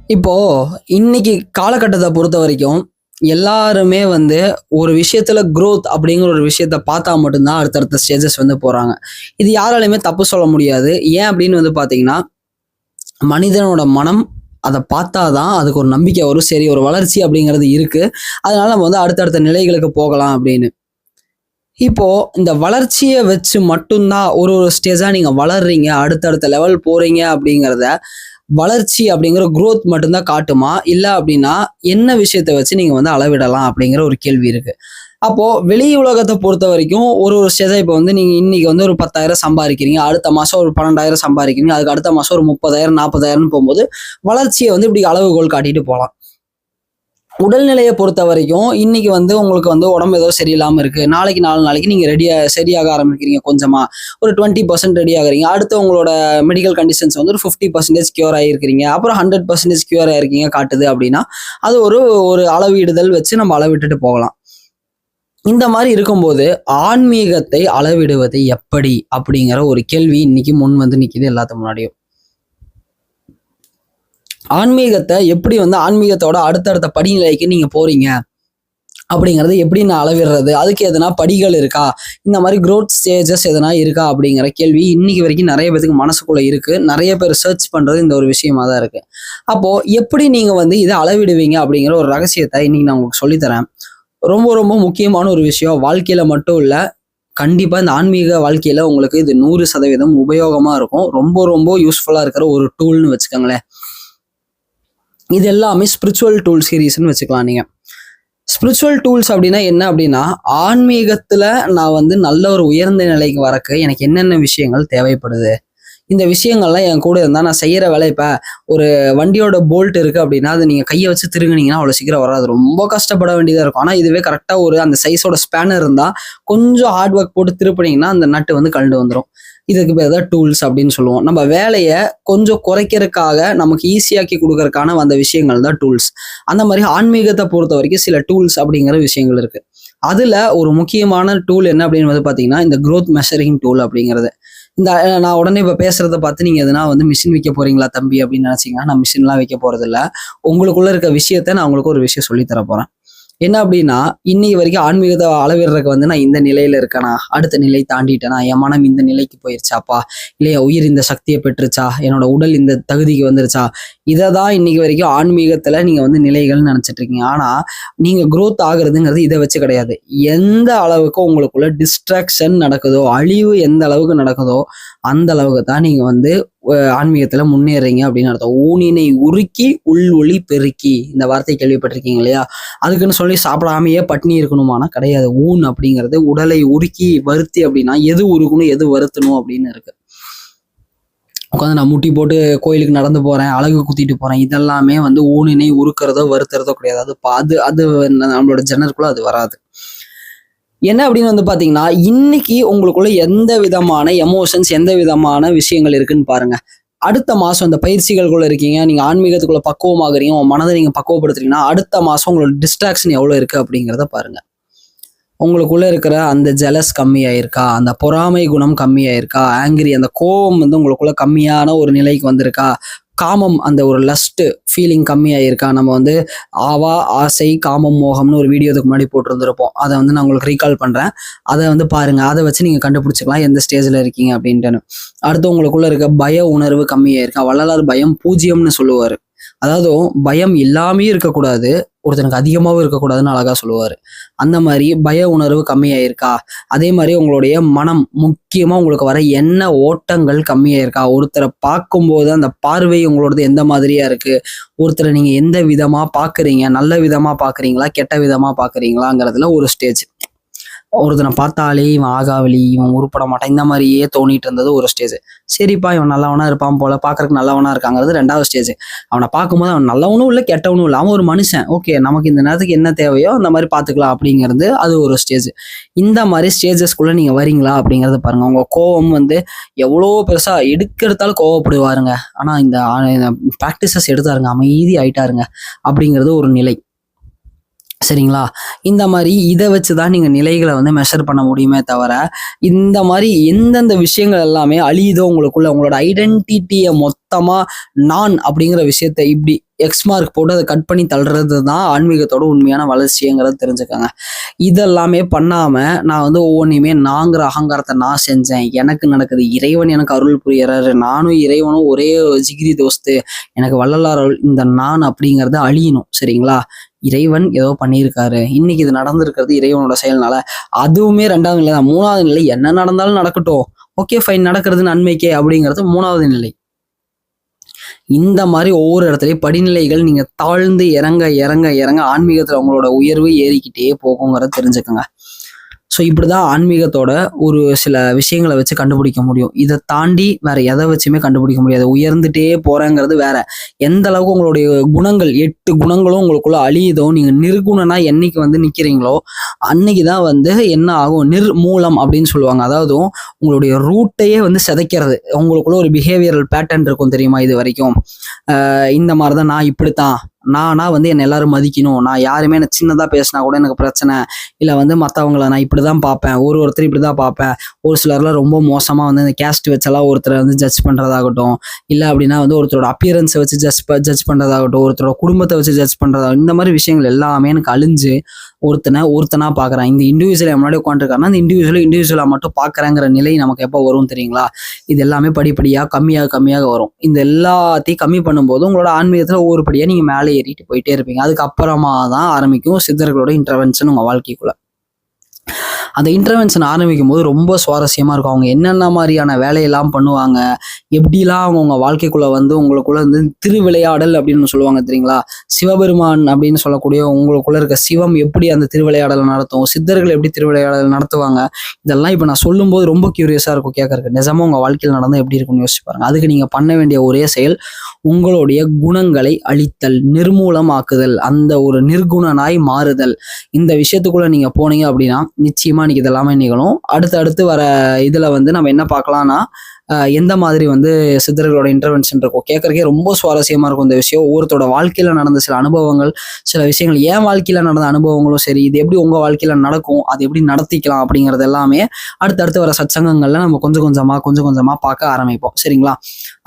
இப்போ இன்னைக்கு காலகட்டத்தை பொறுத்த வரைக்கும் எல்லாருமே ஒரு விஷயத்துல growth அப்படிங்கிற ஒரு விஷயத்த பார்த்தா மட்டும்தான் அடுத்தடுத்த ஸ்டேஜஸ் போறாங்க. இது யாராலையுமே தப்பு சொல்ல முடியாது. ஏன் அப்படின்னு பாத்தீங்கன்னா, மனிதனோட மனம் அதை பார்த்தாதான் அதுக்கு ஒரு நம்பிக்கை வரும். சரி, ஒரு வளர்ச்சி அப்படிங்கிறது இருக்கு. அதனால நம்ம அடுத்தடுத்த நிலைகளுக்கு போகலாம் அப்படின்னு. இப்போ இந்த வளர்ச்சியை வச்சு மட்டும்தான் ஒரு ஒரு ஸ்டேஜா நீங்க வளர்றீங்க, அடுத்தடுத்த லெவல் போறீங்க அப்படிங்கிறத வளர்ச்சி அப்படிங்கிற growth மட்டும்தான் காட்டுமா? இல்ல அப்படின்னா என்ன விஷயத்த வச்சு நீங்க அளவிடலாம் அப்படிங்கிற ஒரு கேள்வி இருக்கு. அப்போ வெளி உலகத்தை பொறுத்த வரைக்கும் ஒரு ஒரு ஸ்டேஜா இப்போ நீங்க இன்னைக்கு ஒரு 10,000 சம்பாதிக்கிறீங்க, அடுத்த மாசம் ஒரு 12,000 சம்பாதிக்கிறீங்க, அதுக்கு அடுத்த மாசம் ஒரு 30,000 40,000 போகும்போது வளர்ச்சியை இப்படி அளவுகோல் காட்டிட்டு போகலாம். உடல்நிலையை பொறுத்த வரைக்கும் இன்னைக்கு உங்களுக்கு உடம்பு ஏதோ சரியில்லாம இருக்கு, நாளைக்கு 4 நாளைக்கு நீங்க சரியாக ஆரம்பிக்கிறீங்க, கொஞ்சமா ஒரு 20% ரெடி ஆகுறீங்க, அடுத்து உங்களோட மெடிக்கல் கண்டிஷன்ஸ் ஒரு 50% கியூர் ஆகிருக்கிறீங்க, அப்புறம் 100% கியூர் ஆயிருக்கீங்க காட்டுது அப்படின்னா அது ஒரு ஒரு அளவிடுதல் வச்சு நம்ம அளவிட்டுட்டு போகலாம். இந்த மாதிரி இருக்கும்போது ஆன்மீகத்தை அளவிடுவது எப்படி அப்படிங்கிற ஒரு கேள்வி இன்னைக்கு முன் நிக்குது எல்லாத்து முன்னாடியும். ஆன்மீகத்தை எப்படி ஆன்மீகத்தோட அடுத்தடுத்த படிநிலைக்கு நீங்க போறீங்க அப்படிங்கறது எப்படி நான் அளவிடுறது, அதுக்கு எதனா படிகள் இருக்கா, இந்த மாதிரி growth ஸ்டேஜஸ் எதனா இருக்கா அப்படிங்கிற கேள்வி இன்னைக்கு வரைக்கும் நிறைய பேருக்கு மனசுக்குள்ள இருக்கு. நிறைய பேர் சர்ச் பண்றது இந்த ஒரு விஷயமா தான் இருக்கு. அப்போ எப்படி நீங்க இதை அளவிடுவீங்க அப்படிங்கிற ஒரு ரகசியத்தை இன்னைக்கு நான் உங்களுக்கு சொல்லித்தரேன். ரொம்ப ரொம்ப முக்கியமான ஒரு விஷயம். வாழ்க்கையில மட்டும் இல்ல, கண்டிப்பா இந்த ஆன்மீக வாழ்க்கையில உங்களுக்கு இது 100% உபயோகமா இருக்கும். ரொம்ப ரொம்ப யூஸ்ஃபுல்லா இருக்கிற ஒரு டூல்னு வச்சுக்கோங்களேன். இது எல்லாமே ஸ்பிரிச்சுவல் டூல் சீரீஸ்ன்னு வச்சுக்கலாம் நீங்க. ஸ்பிரிச்சுவல் டூல்ஸ் அப்படின்னா என்ன அப்படின்னா, ஆன்மீகத்துல நான் நல்ல ஒரு உயர்ந்த நிலைக்கு வரக்கு எனக்கு என்னென்ன விஷயங்கள் தேவைப்படுது, இந்த விஷயங்கள்லாம் என் கூட இருந்தா நான் செய்யற வேலை. இப்ப ஒரு வண்டியோட போல்ட் இருக்கு அப்படின்னா அது நீங்க கையை வச்சு திருகுனீங்கன்னா அவ்வளவு சீக்கிரம் வராது, ரொம்ப கஷ்டப்பட வேண்டியதா இருக்கும். ஆனா இதுவே கரெக்டா அந்த சைஸோட ஸ்பேனர் இருந்தா கொஞ்சம் ஹார்ட் ஒர்க் போட்டு திருப்பினீங்கன்னா அந்த நட்டு கழண்டு வந்துடும். இதுக்கு பேர் தான் டூல்ஸ் அப்படின்னு சொல்லுவோம். நம்ம வேலையை கொஞ்சம் குறைக்கிறதுக்காக நமக்கு ஈஸியாக்கி கொடுக்கறதுக்கான அந்த விஷயங்கள் தான் டூல்ஸ். அந்த மாதிரி ஆன்மீகத்தை பொறுத்த வரைக்கும் சில டூல்ஸ் அப்படிங்கிற விஷயங்கள் இருக்கு. அதுல ஒரு முக்கியமான டூல் என்ன அப்படின்னு பாத்தீங்கன்னா இந்த growth மெஷரிங் டூல் அப்படிங்கிறது. இந்த நான் உடனே இப்ப பேசுறத பார்த்து நீங்க எதனா மிஷின் வைக்க போறீங்களா தம்பி அப்படின்னு நினைச்சீங்கன்னா, நான் மிஷின்லாம் வைக்க போறது இல்ல. உங்களுக்குள்ள இருக்க விஷயத்த நான் உங்களுக்கு ஒரு விஷயம் சொல்லி தர போறேன். என்ன அப்படின்னா, இன்னைக்கு வரைக்கும் ஆன்மீகத்தை அளவிடுறதுக்கு நான் இந்த நிலையில இருக்கேனா, அடுத்த நிலை தாண்டிட்டேனா, என் மனம் இந்த நிலைக்கு போயிருச்சாப்பா, இல்லையா உயிர் இந்த சக்தியை பெற்றுச்சா, என்னோட உடல் இந்த தகுதிக்கு வந்துருச்சா, இதைதான் இன்னைக்கு வரைக்கும் ஆன்மீகத்துல நீங்க நிலைகள்னு நினைச்சிட்டு இருக்கீங்க. ஆனா நீங்க growth ஆகுறதுங்கிறது இதை வச்சு கிடையாது. எந்த அளவுக்கு உங்களுக்குள்ள டிஸ்ட்ராக்ஷன் நடக்குதோ, அழிவு எந்த அளவுக்கு நடக்குதோ அந்த அளவுக்கு தான் நீங்க ஆன்மீகத்துல முன்னேறீங்க அப்படின்னு அர்த்தம். ஊனினை உருக்கி உள் ஒளி பெருக்கி, இந்த வார்த்தை கேள்விப்பட்டிருக்கீங்க இல்லையா? அதுக்குன்னு சொல்லி சாப்பிடாமையே பட்னி இருக்கணுமானா கிடையாது. ஊன் அப்படிங்கிறது உடலை உருக்கி வருத்தி அப்படின்னா எது உருக்கணும் எது வருத்தணும் அப்படின்னு இருக்கு. உட்காந்து நான் முட்டி போட்டு கோயிலுக்கு நடந்து போறேன், அழகு குத்திட்டு போறேன், இதெல்லாமே ஊனினை உருக்கிறதோ வருத்துறதோ கிடையாது. அது அது நம்மளோட ஜெனருக்குள்ள அது வராது. என்ன அப்படின்னு பாத்தீங்கன்னா, இன்னைக்கு உங்களுக்குள்ள எந்த விதமான எமோஷன்ஸ், எந்த விதமான விஷயங்கள் இருக்குன்னு பாருங்க. அடுத்த மாசம் இந்த பயிற்சிகளுக்குள்ள இருக்கீங்க, நீங்க ஆன்மீகத்துக்குள்ள பக்குவமாகறீங்க, உங்க மனதை நீங்க பக்குவப்படுத்துறீங்கன்னா அடுத்த மாசம் உங்களோட டிஸ்ட்ராக்ஷன் எவ்வளவு இருக்கு அப்படிங்கிறத பாருங்க. உங்களுக்குள்ள இருக்கிற அந்த ஜெலஸ் கம்மியாயிருக்கா, அந்த பொறாமை குணம் கம்மியாயிருக்கா, ஆங்கிரி அந்த கோபம் உங்களுக்குள்ள கம்மியான ஒரு நிலைக்கு வந்திருக்கா, காமம் அந்த ஒரு லஸ்ட் ஃபீலிங் கம்மியாயிருக்கா. நம்ம ஆவா ஆசை காமம் மோகம்னு ஒரு வீடியோதுக்கு முன்னாடி போட்டிருந்திருப்போம். அதை நான் உங்களுக்கு ரீகால் பண்றேன். அதை பாருங்க. அதை வச்சு நீங்க கண்டுபிடிச்சிக்கலாம் எந்த ஸ்டேஜ்ல இருக்கீங்க அப்படின்ட்டு. அடுத்து உங்களுக்குள்ள இருக்க பய உணர்வு கம்மியாயிருக்கா. வள்ளலார் பயம் பூஜ்யம்னு சொல்லுவாரு. அதாவது பயம் இல்லாமையும் இருக்கக்கூடாது, ஒருத்தனுக்கு அதிகமாகவும் இருக்கக்கூடாதுன்னு அழகா சொல்லுவாரு. அந்த மாதிரி பய உணர்வு கம்மியாயிருக்கா. அதே மாதிரி உங்களுடைய மனம், முக்கியமா உங்களுக்கு வர எண்ண ஓட்டங்கள் கம்மியாயிருக்கா. ஒருத்தரை பார்க்கும்போது அந்த பார்வை உங்களோடது எந்த மாதிரியா இருக்கு, ஒருத்தரை நீங்க எந்த விதமா பாக்குறீங்க, நல்ல விதமா பாக்குறீங்களா கெட்ட விதமா பாக்குறீங்களாங்கிறதுல ஒரு ஸ்டேஜ். ஒருத்தனை பார்த்தாலே இவன் ஆகாவலி, இவன் உருப்பட மாட்டான், இந்த மாதிரியே தோணிட்டு இருந்தது ஒரு ஸ்டேஜ். சரிப்பா இவன் நல்லவனா இருப்பான் போல, பாக்குறதுக்கு நல்லவனா இருக்காங்கிறது 2வது ஸ்டேஜ். அவனை பார்க்கும்போது அவன் நல்லவனும் இல்லை கெட்டவனும் இல்லை, அவன் ஒரு மனுஷன், ஓகே நமக்கு இந்த நேரத்துக்கு என்ன தேவையோ அந்த மாதிரி பாத்துக்கலாம் அப்படிங்கிறது அது ஒரு ஸ்டேஜ். இந்த மாதிரி ஸ்டேஜஸ்குள்ள நீங்க வரீங்களா அப்படிங்கறத பாருங்க. உங்க கோவம் எவ்வளோ பெருசா எடுத்தாலும் கோவப்படுவாருங்க, ஆனா இந்த ப்ராக்டிசஸ் எடுத்தாருங்க அமைதி ஆயிட்டாருங்க அப்படிங்கிறது ஒரு நிலை. சரிங்களா? இந்த மாதிரி இதை வச்சுதான் நீங்க நிலைகளை மெஷர் பண்ண முடியுமே தவிர, இந்த மாதிரி எந்தெந்த விஷயங்கள் எல்லாமே அழியுதோ உங்களுக்குள்ள, உங்களோட ஐடென்டிட்டியை மொத்தமா நான் அப்படிங்கிற விஷயத்த இப்படி எக்ஸ் மார்க் போட்டு அதை கட் பண்ணி தள்ளுறது தான் ஆன்மீகத்தோட உண்மையான வளர்ச்சிங்கிறத தெரிஞ்சுக்கோங்க. இதெல்லாமே பண்ணாம நான் வந்து ஒவ்வொன்றையுமே நாங்கிற அகங்காரத்தை நான் செஞ்சேன், எனக்கு நடக்குது, இறைவன் எனக்கு அருள் புரியறாரு, நானும் இறைவனும் ஒரே ஜிகிரி தோஸ்து, எனக்கு வள்ளலார் அருள், இந்த நான் அப்படிங்கிறது அழியணும். சரிங்களா? இறைவன் ஏதோ பண்ணியிருக்காரு, இன்னைக்கு இது நடந்திருக்கிறது இறைவனோட செயல்னால. அதுவுமே 2வது நிலை தான். 3வது நிலை என்ன நடந்தாலும் நடக்கட்டும், ஓகே ஃபைன், நடக்கிறது நன்மைக்கே அப்படிங்கிறது 3வது நிலை. இந்த மாதிரி ஒவ்வொரு இடத்துலயும் படிநிலைகள் நீங்க தாழ்ந்து இறங்க இறங்க இறங்க ஆன்மீகத்துல உங்களோட உயர்வு ஏறிக்கிட்டே போகுங்கிறத தெரிஞ்சுக்கோங்க. ஸோ இப்படிதான் ஆன்மீகத்தோட ஒரு சில விஷயங்களை வச்சு கண்டுபிடிக்க முடியும். இதை தாண்டி வேற எதை வச்சுமே கண்டுபிடிக்க முடியாது. உயர்ந்துட்டே போறேங்கிறது வேற. எந்த அளவுக்கு உங்களுடைய குணங்கள் 8 குணங்களும் உங்களுக்குள்ள அழியுதோ, நீங்க நிர்குணனா என்னைக்கு வந்து நிக்கிறீங்களோ அன்னைக்குதான் வந்து என்ன ஆகும், நிர்மூலம் அப்படின்னு சொல்லுவாங்க. அதாவது உங்களுடைய ரூட்டையே வந்து சிதைக்கிறது. உங்களுக்குள்ள ஒரு பிஹேவியரல் பேட்டர்ன் இருக்கும் தெரியுமா, இது வரைக்கும் இந்த மாதிரிதான் நான் இப்படித்தான், நானா வந்து என்னை எல்லாரும் மதிக்கணும், நான் யாருமே என்ன சின்னதா பேசினா கூட எனக்கு பிரச்சனை இல்லை, வந்து மற்றவங்கள நான் இப்படிதான் பார்ப்பேன், ஒருத்தர் இப்படிதான் பார்ப்பேன், ஒரு சிலர்லாம் ரொம்ப மோசமா வந்து இந்த கேஸ்ட் வச்செல்லாம் ஒருத்தரை வந்து ஜட்ஜ் பண்றதாகட்டும், இல்லை அப்படின்னா வந்து ஒருத்தரோட அப்பியரன்ஸை வச்சு ஜட்ஜ் பண்றதாகட்டும், ஒருத்தரோட குடும்பத்தை வச்சு ஜட்ஜ் பண்றதாகட்டும், இந்த மாதிரி விஷயங்கள் எல்லாமே எனக்கு அழிஞ்சு ஒருத்தனா பாக்குறேன். இந்த இண்டிவிஜுவலை முன்னாடி உட்காந்துருக்காருன்னா அந்த இண்டிவிஜுவலா மட்டும் பாக்குறேங்கிற நிலை நமக்கு எப்போ வரும் தெரியுங்களா? இது எல்லாமே படிப்படியா கம்மியாக வரும். இந்த எல்லாத்தையும் கம்மி பண்ணும்போது உங்களோட ஆன்மீகத்துல ஒவ்வொரு படியா நீங்க மேலே ஏறிட்டு போயிட்டே இருப்பீங்க. அதுக்கப்புறமா தான் ஆரம்பிக்கும் சித்தர்களோட இன்டர்வென்ஷன் உங்க வாழ்க்கைக்குள்ள. அந்த இன்டர்வென்ஷன் ஆரம்பிக்கும் போது ரொம்ப சுவாரஸ்யமா இருக்கும். அவங்க என்னென்ன மாதிரியான வேலையெல்லாம் பண்ணுவாங்க, எப்படிலாம் அவங்க வாழ்க்கைக்குள்ள வந்து உங்களுக்குள்ள வந்து திருவிளையாடல் அப்படின்னு சொல்லுவாங்க தெரியுங்களா? சிவபெருமான் அப்படின்னு சொல்லக்கூடிய உங்களுக்குள்ள இருக்க சிவம் எப்படி அந்த திருவிளையாடலை நடத்தும், சித்தர்கள் எப்படி திருவிளையாடல் நடத்துவாங்க, இதெல்லாம் இப்ப நான் சொல்லும் போது ரொம்ப கியூரியஸா இருக்கும் கேட்கறதுக்கு. நிஜமா உங்க வாழ்க்கையில் நடந்தா எப்படி இருக்கும்னு யோசிச்சு பாருங்க. அதுக்கு நீங்க பண்ண வேண்டிய ஒரே செயல் உங்களுடைய குணங்களை அழித்தல், நிர்மூலமாக்குதல், அந்த ஒரு நிர்குணனாய் மாறுதல். இந்த விஷயத்துக்குள்ள நீங்க போனீங்க அப்படின்னா நிச்சயமா இன்னைக்கு இதெல்லாமே நிகழும். அடுத்து வர இதுல வந்து நம்ம என்ன பார்க்கலாம்னா, எந்த மாதிரி வந்து சித்தர்களோட இன்டர்வென்ஷன் இருக்கும் கேட்கறக்கே ரொம்ப சுவாரஸ்யமா இருக்கும். இந்த விஷயம் ஒவ்வொருத்தரோட வாழ்க்கையில நடந்த சில அனுபவங்கள், சில விஷயங்கள், என் வாழ்க்கையில நடந்த அனுபவங்களும் சரி, இது எப்படி உங்க வாழ்க்கையில நடக்கும், அது எப்படி நடத்திக்கலாம் அப்படிங்கிறது எல்லாமே அடுத்தடுத்து வர சச்சங்கங்கள்ல நம்ம கொஞ்சம் கொஞ்சமா பார்க்க ஆரம்பிப்போம். சரிங்களா?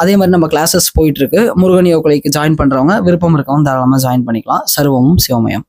அதே மாதிரி நம்ம கிளாஸஸ் போயிட்டு இருக்கு. முருகன் யோகலைக்கு ஜாயின் பண்றவங்க, விருப்பம் இருக்கவங்க தாராளமா ஜாயின் பண்ணிக்கலாம். சர்வமும் சிவமயம்.